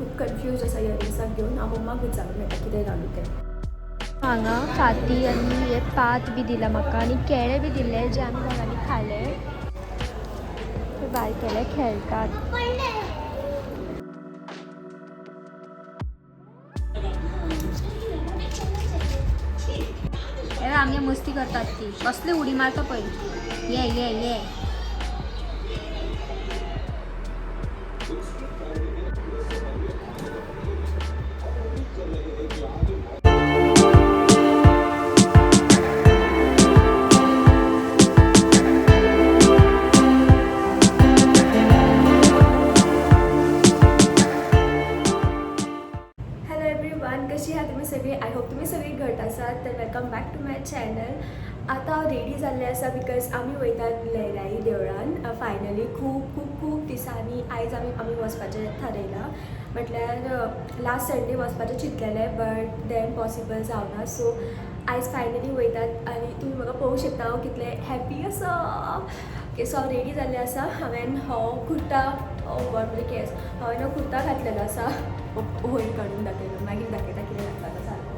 खूब कन्फ्यूज आसा इयरिंग्साक घेवन हांव मम्माक विचारून येता कितें घालूं तें. हांगा फाती आनी हे पात बी दिला म्हाका आनी केळे बी दिल्ले जे आमी दोगांनी खाले. बारकेले खेळटात. आमगे मस्ती करतात ती कसली उडी मारता पळय. ये ये ये कशी आहात तुम्ही सगळी. आय होप तुम्ही सगळी घट आसात. तर welcome back to my channel. आता हांव रेडी जाल्लें आसा बिकॉज आमी वयतात लयराई देवळान. फायनली खूब खूब खूब दिसांनी आयज आमी वचपाचें थारयलां. म्हटल्यार लास्ट संडे वचपाचें चिंतलेलें बट देन पॉसिबल जावना. सो आयज फायनली वयतात आनी तुमी म्हाका पळोवंक शकता हांव कितलें हॅप्पी आसा. ओके सो हांव रेडी जाल्लें आसा. हांवें हो कुर्ता म्हणजे केस हांवें हो कुर्ता घातलेलो आसा. वयर काडून दाखयलो मागीर दाखयता कितें घातला सारको.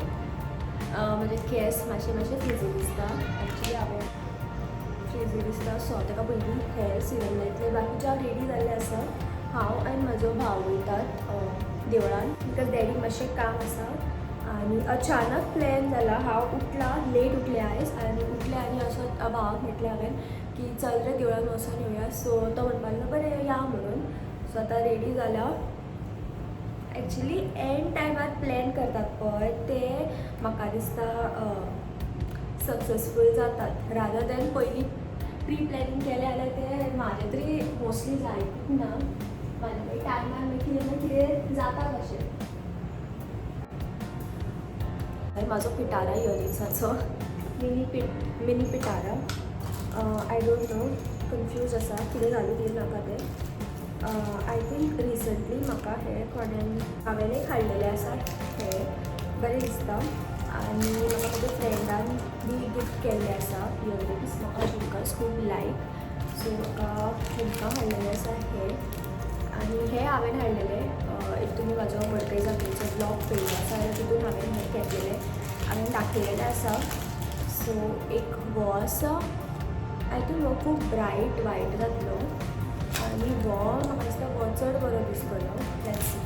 म्हणजे केस मातशे फ्रिजी दिसता. एक्चुली हांवें फ्रिजी दिसता सो ताका पयलीं हेअर सिरम लायतलें. बाकीचे हांव रेडी जाल्लें आसा. हांव आनी म्हजो भाव वयतात देवळान बिकॉज डॅडीक मातशें काम आसा. आनी अचानक प्लॅन जाला. हांव उठला लेट उठलें आयज आनी उठलें आनी असो भावाक म्हटलें हांवें की चल रे देवळान वचून येवया. सो तो म्हणपाक लागलो बरें या म्हणून. सो आतां रेडी जाला. एक्चुली एंड टायमार प्लॅन करतात पळय ते म्हाका दिसता सक्सेसफूल जातात रादर दॅन पयलीं प्री प्लॅनिंग केलें जाल्यार तें म्हाजें तरी मोस्टली जायत ना. म्हाजे टायमार कितें ना कितें जाता कशें. म्हाजो पिटारा इयरिंग्साचो mini Pitara. I don't know confuse आसा कितें घालूं कितें नाका तें. आय थिंक रिसंटली म्हाका हे कोणें हांवेंनूय हाडलेलें आसा. हे बरें दिसता आनी म्हाका म्हज्या फ्रेंडान बी गिफ्ट केल्लें आसा इयरिंग्स. म्हाका झुमकास खूब लायक सो म्हाका झुमका हाडलेलें आसा हे. आनी हे हांवें हाडलेलें एक तुमी म्हाजो मडकय जात्रेचो ब्लॉग पळयलो आसा जाल्यार तितून हांवें हें केल्लेलें हांवें दाखयलेलें आसा. सो एक हो आसा. आय थिंक हो खूब ब्रायट वायट जातलो आनी हो म्हाका दिसता हो चड बरो दिसतलो. Let's see.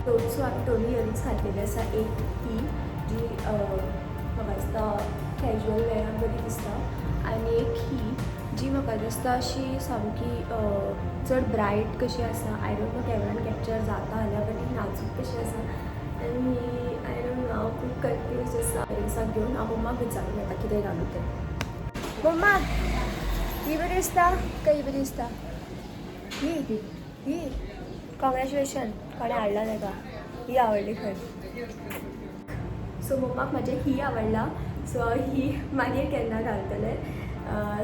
सो हांवें दोनी इयरिंग्स घातलेली आसा. एक ही जी म्हाका दिसता कॅज्युअल वेअराक बरी दिसता आनी एक ही जी म्हाका दिसता अशी सामकी चड ब्रायट कशी आसा. आय डोंट नो कॅमेरान कॅप्चर जाता जाल्यार बट ती नाजूक कशी आसा. आनी आय डोंट नो हांव खूब कन्फ्यूज आसा इयरिंग्साक घेवन. हांव मम्माक विचारून येता कितें घालूं तें. मम्मा ही बरी दिसता काय ही बरी दिसता. ही कॉंग्रॅच्युलेशन कोणें हाडला ताका. ही आवडली खंय. सो मम्माक म्हाजे ही आवडला सो हांव ही मागीर केन्ना घालतलें.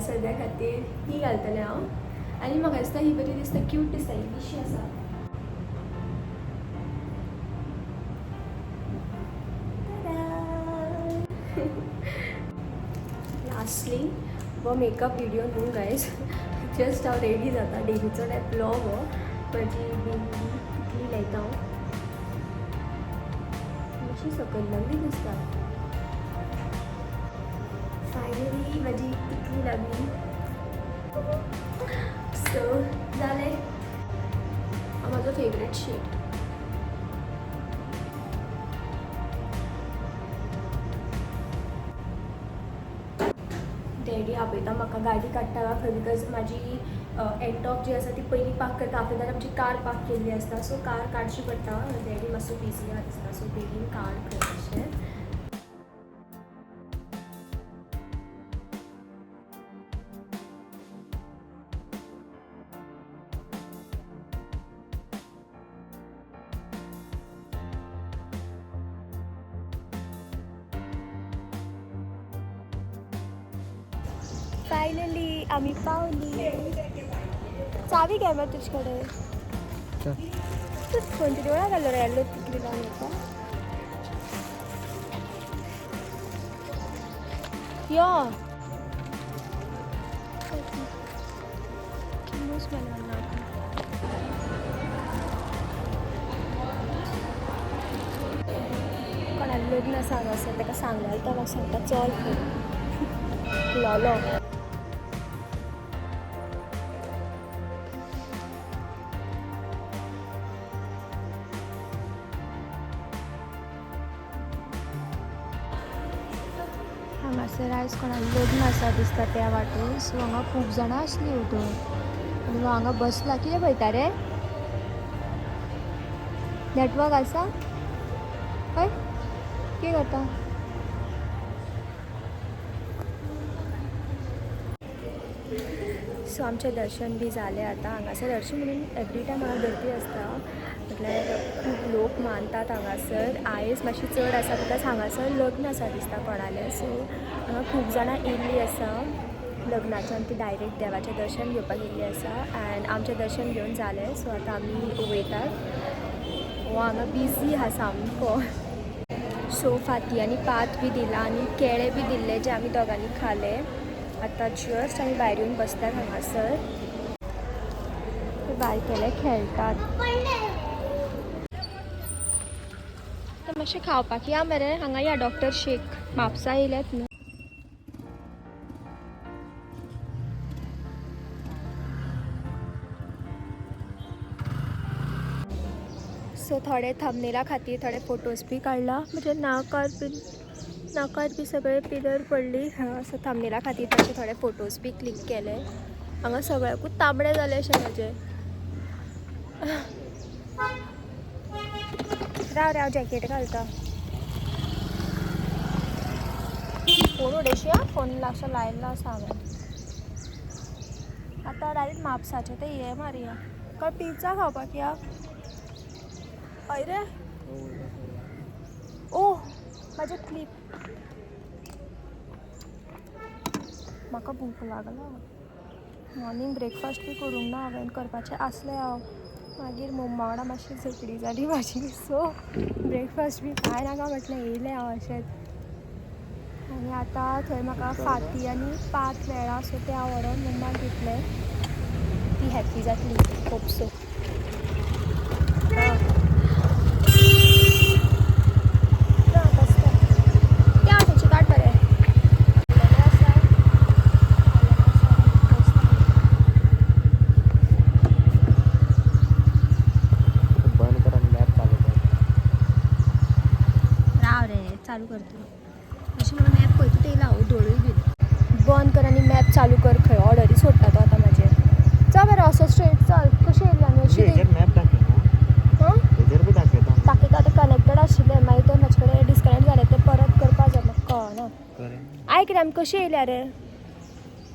सद्या खातीर ही घालतलें हांव. आनी म्हाका दिसता ही बरी दिसता क्यूट दिसता इल्लीशी आसा. लास्टली हो मेकअप व्हिडिओ न्हू गायज. जस्ट हांव रेडी जाता. डेलीचो टायप ब्लॉग हो. म्हजी बिंदी कितली लायता हांव मातशी सकयल लागली दिसता. फायनली म्हजी इतली लागली. सो जालें. हो म्हाजो फेवरेट शेड. डॅडी आपयता म्हाका गाडी काडटा खंय बिकॉज म्हाजी एंटॉप जी आसा ती पयलीं पार्क करता. आफ्टर दॅट आमची कार पार्क केल्ली आसता सो कार काडची पडटा. डॅडी मातसो बिजी आहा दिसता सो बेगीन काड खंय अशें. फायनली आम्ही पावली. चावी घ्या मग तुझ्याकडे. तूच कोणती डोळा घालो रे येल्लो तिकडे जाऊन येता. यो लग्न आसा हांगासर ताका सांगल्यार तो म्हाका सांगता चल खंय लोलो. हांगासर आयज कोणालें लग्न आसा दिसता त्या वाटेन, सो हांगा खूब जाणां आसलीं उदो आनी हांगा बसला. कितें पळयता रे? नेटवर्क आसा हय? कितें करता? सो आमचें दर्शन बी जालें आतां. हांगासर हरशीं म्हणून एवरी टायम हांगा गर्दी आसता, म्हटल्यार खूब लोक मानतात हांगासर. आयज मातशी चड आसा बिकॉज हांगासर लग्न आसा दिसता कोणालें, सो हांगा खूब जाणां येयल्लीं आसा लग्नाच्यान. ती डायरेक्ट देवाचें दर्शन घेवपाक येयल्लीं आसा एंड आमचें दर्शन घेवन जालें. सो आतां आमी वयतात. हो हांगा बिजी आहा सामको. सो फांती पात बी दिला आनी केळे बी दिल्ले जे आमी दोगांनी खाले. आतां जस्ट आमी भायर येवन बसतात हांगासर. भायर केले खेळटात. मातशें खावपाक या मरे. हांगा या डॉक्टर शेख म्हापसा येयल्यात न्हू. सो थोडे थंबनेला खातीर थोडे फोटोज बी काडला. म्हणजे नाकार बी सगळे पिलर पडली. सो थंबनेला खातीर तशे थोडे फोटोज बी क्लिक केले. हांगा सगळ्याकूच तांबडे जाले अशें म्हाजे. राव रे हांव जॅकेट घालता. फोन उडयशी हा. फोन अशें लायल्लो आसा हांवें. आतां डायरेक्ट म्हापसाचें तें हें मारया काय पिझ्झा खावपाक या. हय रे. ओ म्हाजे क्लिप. म्हाका भूक लागला. मॉर्निंग ब्रेकफास्ट बी करूंक ना हांवें. करपाचें आसलें हांव. मागीर मम्मा वांगडा मातशी झगडी जाली म्हाजी. सो ब्रेकफास्ट बी कांय नाका म्हटलें येयलें हांव अशेंच. आनी आतां थंय म्हाका फांती आनी पात मेळ्ळा, सो तें हांव व्हरोन मम्माक दितलें. ती हॅप्पी जातली होप सो. चालू करतो अशें म्हणून मॅप पळयता ते लाव दोळूय बी बंद कर आनी मॅप चालू कर. खंय ऑर्डरी सोडटा तो आतां म्हाजे. चल बरें असो स्ट्रेट चल. कशें येयलें आमी अशी मॅप दाखयता. आतां कनेक्टेड आशिल्लें मागीर तें म्हाजे कडेन डिस्कनेक्ट जालें. तें परत करपा जाय. म्हाका कळना. आयक रे आमी कशी येयल्या रे.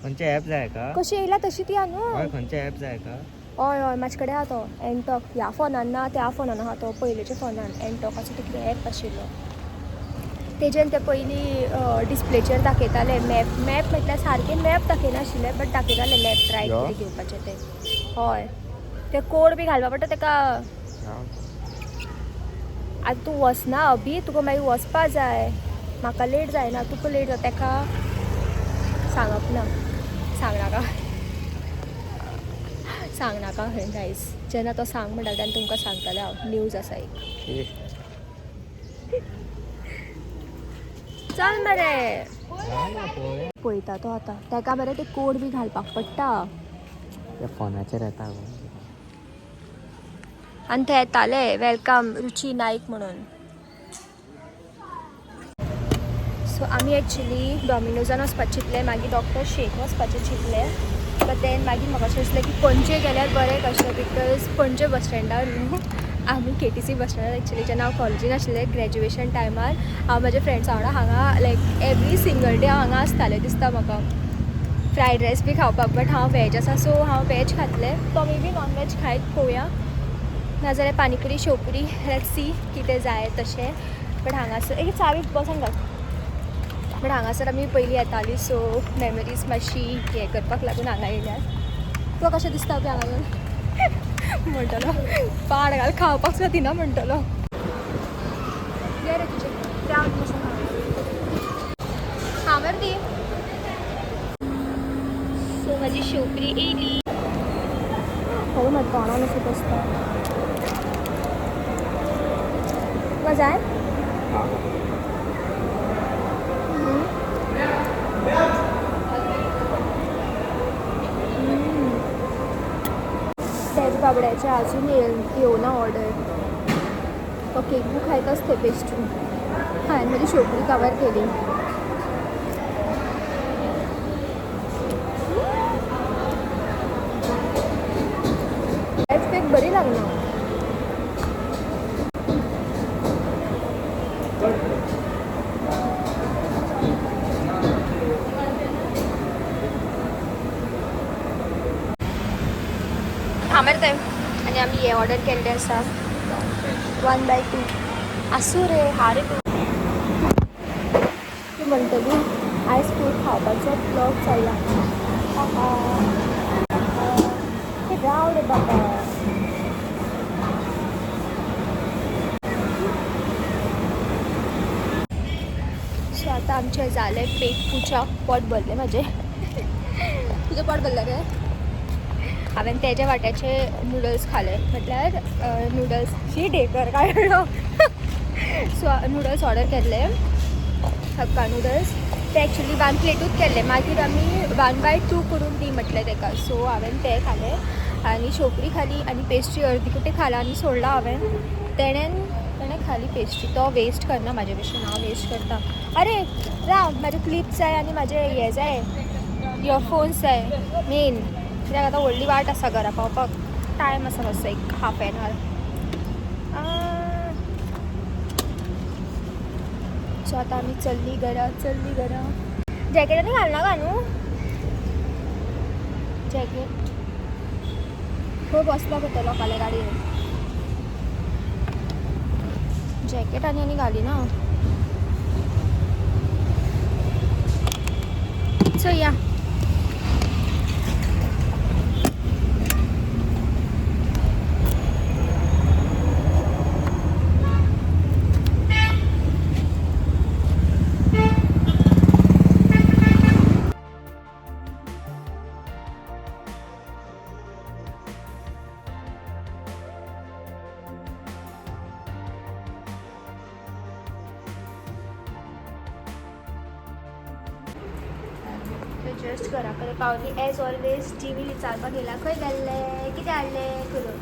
खंयचे ॲप जाय का? कशी येयल्या तशी ती न्हू. हय खंयचे ॲप जाय का? हय हय म्हाजे कडेन आहा तो एनटॉक. ह्या फोनान ना त्या फोनान आहा तो पयलींच्या फोनान एनटॉकाचो तो कितें ॲप आशिल्लो तेजेन ते पयलीं डिस्प्लेचेर दाखयताले मॅप. म्हटल्यार सारकें मॅप दाखयनाशिल्लें बट दाखयतालें लेफ्ट रायट कितें घेवपाचें तें. हय ते कोड बी घालपा पडटा तेका. आतां तूं वचना अभी. तुका मागीर वचपा जाय. म्हाका लेट जायना तुका लेट जाता. तेका सांगप ना. सांग नाका खंय गायज. जेन्ना तो सांग म्हणटा तेन्ना तुमकां सांगतलें हांव. न्यूज आसा एक. चल मरे. पळयता तो आतां. तेका मरे ते कोड बी घालपाक पडटा. त्या फोनाचेर येता आनी ते येताले वेलकम रुची नायक म्हणून. सो आमी एक्चुली डॉमिनोजान वचपाचें चिंतलें. मागीर डॉक्टर शेक वचपाचें चिंतलें. बट देन मागीर म्हाका अशें दिसलें की पणजे गेल्यार बरें कशें. बिकॉज पणजे बस स्टँडार न्हू. आमी KTC बस स्टँडार एक्चुली जेन्ना हांव कॉलेजीन आशिल्लें ग्रॅज्युएशन टायमार हांव म्हाज्या फ्रेंड्सां वांगडा हांगा लायक एवरी सिंगल डे हांव हांगा आसतालें दिसता म्हाका फ्रायड रायस बी खावपाक. बट हांव वॅज आसा सो हांव वॅज खातलें. तो मे बी नॉन वॅज खायत पळोवया. नाजाल्यार पानीपुरी शेवपुरी लेट्स सी कितें जाय तशें. बट हांगासर एक चावी बसून घाल. बट हांगासर आमी पयलीं येतालीं सो मॅमरीज मातशी हें करपाक लागून हांगा येयल्यार. तुका कशें दिसता बी हांगा येवन म्हणटलो पाड घाल खावपाक सुद्दां दिना म्हणटलो. रे तुजें रावण बसून हांव मरे ती. सो म्हाजी शेवपुरी येयली. हो म्हाज्या तोंडान अशें बसता. तुका जाय तेच बाबड्याचे अजून येऊ ना ऑर्डर. तो केक बूक खायचाच ते पेस्ट्री. हां मध्ये शोकरी कवर केली. केक बरी लागणार. थांबते आणि आम्ही हे ऑर्डर केले असा 1/2 असू रे हा रे तू म्हणटली आयस फूड खावपाचो ब्लॉग चालला. हे राव रे बाबा. सो आता आमचे झाले पेट पूजा. पोट भरले माझे. तुझं पोट भरलं काय? हांवें तेज्या वाट्याचे नूडल्स खाले. म्हटल्यार नूडल्स ही डेकर काय सो नूडल्स ऑर्डर केल्ले हक्का नूडल्स. ते एक्चुली 1 प्लेटूच केल्ले. मागीर आमी 1/2 करून दी म्हटलें ताका. सो हांवें ते खाले आनी शोकरी खाली आनी पेस्ट्री अर्दी कुठे खाला आनी सोडला हांवें. तेणें खाली पेस्ट्री. तो वेस्ट करना म्हाजे भशेन. हांव वेस्ट करता. अरे राव म्हाजे क्लिप्स जाय आनी म्हाजे हे जाय इयरफोन्स जाय मेन. कित्याक आतां व्हडली वाट आसा घरा पावपाक. टायम आसा मातसो एक हाफ एन आवर. सो आतां आमी चल्ली घरा. जॅकेट आनी घालना का न्हू? जॅकेट खंय बसला पळय तो लोकाले गाडयेन. जॅकेट आनी घाली ना. सो या जस्ट घरा कडेन पावली. एज ऑलवेज जिमी विचारपाक येयला खंय गेल्ले कितें हाडलें करून.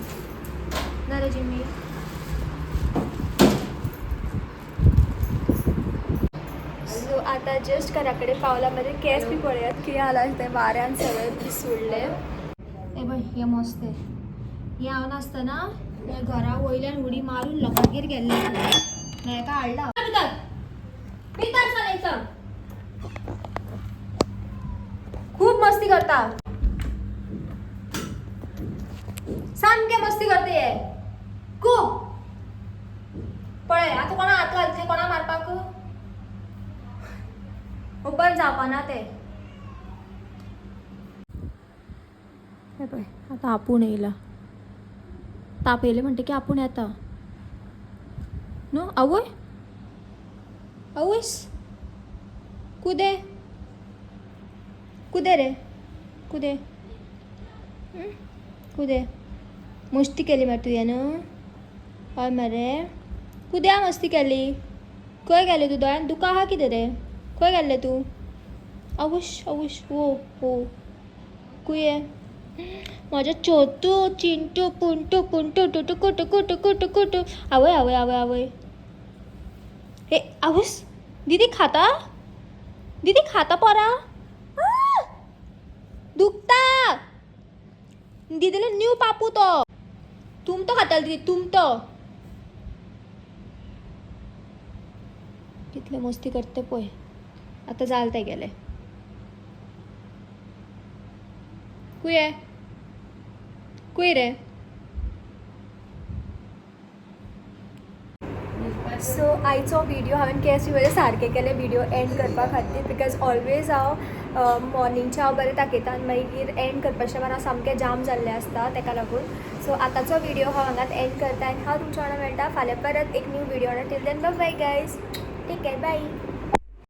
ना रे जिमी. सो आतां जस्ट घरा कडेन पावला. म्हाजे केस बी पळयात कितें जाला ते वाऱ्यान सगळे सुडले. ए पळय हे मस्त आहे. हे हांव नासतना हे घरा वयल्यान उडी मारून लोकांगेर गेल्ले. हेका हाडला भितर चलयचं. खूप मस्ती करता. सामके मस्ती करते हे खूप. पळय आता कोणा हात घालचे कोणा मारपाक. ओपन जावपा ना ते. हे पळय आता आपूण येयला. ताप येयले म्हणटा की आपूण येता न्हू. आवय आवयस कुदे कुदे रे कुदे कुदे. मस्ती केली मरे तुवें न्हू. हय मरे कुद्या मस्ती केली. खंय गेले तूं दोळ्यान दुका आहा कितें रे. खंय गेल्ले तूं. आवुश आवुश हो हो कुये म्हजो चोतू चिंटू पुंटू पुंटू टुटू कुटू कुटू कुटू कुटू. आवय आवय आवय आवय. हे आवुस दीदी खाता पोरा. दुखता दीदीला न्यू पापू तो. तुम तो खाताल दीदी तुम तो. कितले मस्ती करते पळय. आता जालते गेले. कुय रे. सो आयचो व्हिडिओ हांवें केस बी सारके केले व्हिडिओ एंड करपा खातीर. बिकॉज ऑलवेज हांव मॉर्निंगच्या हांव बरें दाखयता आनी मागीर एंड करपाचें मार सामकें जाम जाल्लें आसता ताका लागून. सो आतांचो व्हिडिओ हांव हांगाच एंड करता आनी हांव तुमच्या वांगडा मेळटा फाल्यां परत एक new video. Till then bye bye guys. Take care bye.